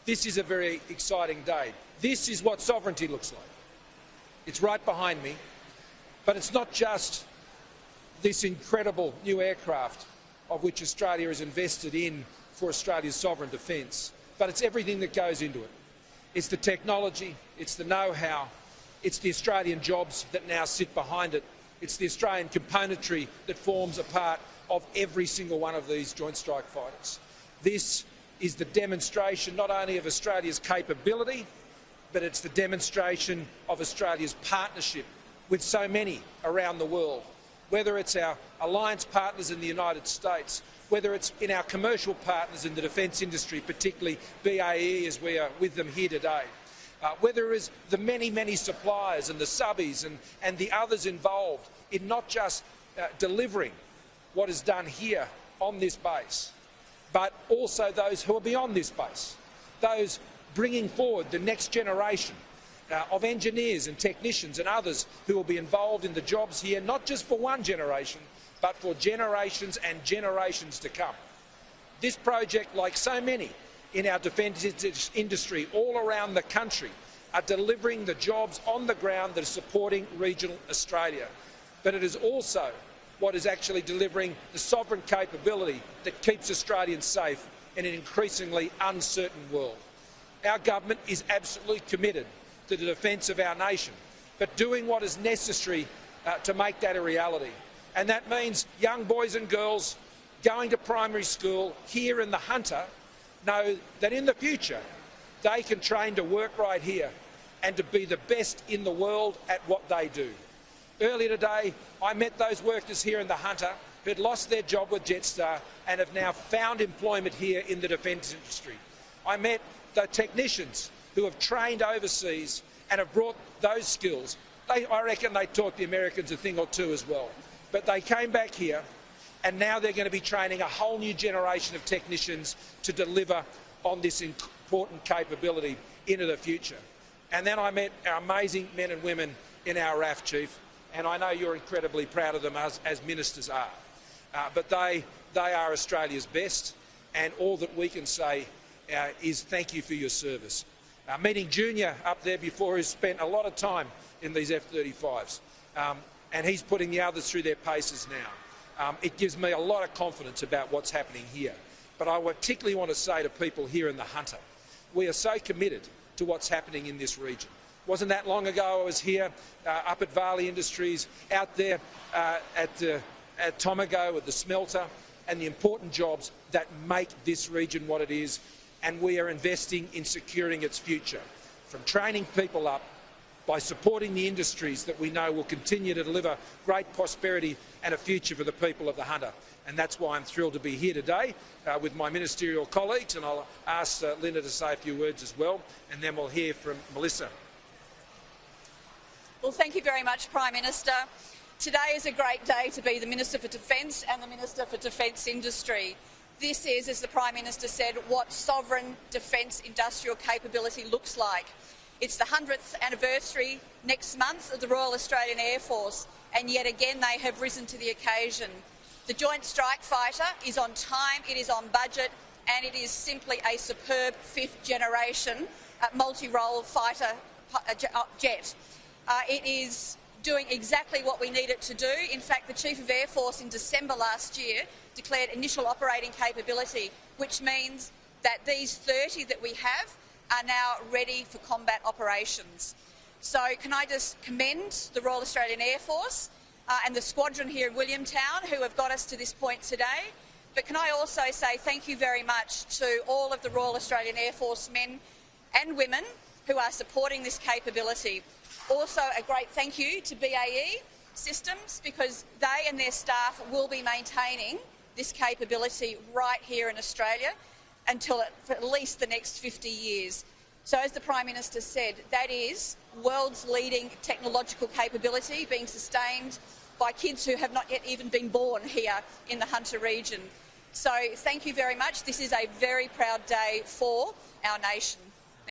This is a very exciting day. This is what sovereignty looks like. It's right behind me, but it's not just this incredible new aircraft of which Australia is invested in for Australia's sovereign defence, but it's everything that goes into it. It's the technology, it's the know-how, it's the Australian jobs that now sit behind it, it's the Australian componentry that forms a part of every single one of these Joint Strike Fighters. This is the demonstration not only of Australia's capability, but it's the demonstration of Australia's partnership with so many around the world, whether it's our alliance partners in the United States, whether it's in our commercial partners in the defence industry, particularly BAE as we are with them here today, whether it's the many, many suppliers and the subbies and the others involved in not just delivering what is done here on this base, but also those who are beyond this base, those bringing forward the next generation of engineers and technicians and others who will be involved in the jobs here, not just for one generation, but for generations and generations to come. This project, like so many in our defence industry all around the country, are delivering the jobs on the ground that are supporting regional Australia. But it is also what is actually delivering the sovereign capability that keeps Australians safe in an increasingly uncertain world. Our government is absolutely committed to the defence of our nation, but doing what is necessary to make that a reality. And that means young boys and girls going to primary school here in the Hunter know that in the future they can train to work right here and to be the best in the world at what they do. Earlier today, I met those workers here in the Hunter who had lost their job with Jetstar and have now found employment here in the defence industry. I met the technicians who have trained overseas and have brought those skills. I reckon they taught the Americans a thing or two as well. But they came back here and now they're going to be training a whole new generation of technicians to deliver on this important capability into the future. And then I met our amazing men and women in our RAAF, Chief, and I know you're incredibly proud of them as ministers are. But they are Australia's best, and all that we can say is thank you for your service. Meeting Junior up there before, who's spent a lot of time in these F-35s, and he's putting the others through their paces now. It gives me a lot of confidence about what's happening here. But I particularly want to say to people here in the Hunter, we are so committed to what's happening in this region. Wasn't that long ago I was here up at Varley Industries, out there at Tomago with the smelter and the important jobs that make this region what it is, and we are investing in securing its future, from training people up by supporting the industries that we know will continue to deliver great prosperity and a future for the people of the Hunter. And that's why I'm thrilled to be here today with my ministerial colleagues, and I'll ask Linda to say a few words as well, and then we'll hear from Melissa. Well, thank you very much, Prime Minister. Today is a great day to be the Minister for Defence and the Minister for Defence Industry. This is, as the Prime Minister said, what sovereign defence industrial capability looks like. It's the 100th anniversary next month of the Royal Australian Air Force, and yet again they have risen to the occasion. The Joint Strike Fighter is on time, it is on budget, and it is simply a superb fifth-generation multi-role fighter jet. It is doing exactly what we need it to do. In fact, the Chief of Air Force in December last year declared initial operating capability, which means that these 30 that we have are now ready for combat operations. So can I just commend the Royal Australian Air Force and the squadron here in Williamtown who have got us to this point today. But can I also say thank you very much to all of the Royal Australian Air Force men and women who are supporting this capability. Also a great thank you to BAE Systems, because they and their staff will be maintaining this capability right here in Australia until for at least the next 50 years. So as the Prime Minister said, that is world's leading technological capability being sustained by kids who have not yet even been born here in the Hunter region. So thank you very much. This is a very proud day for our nation.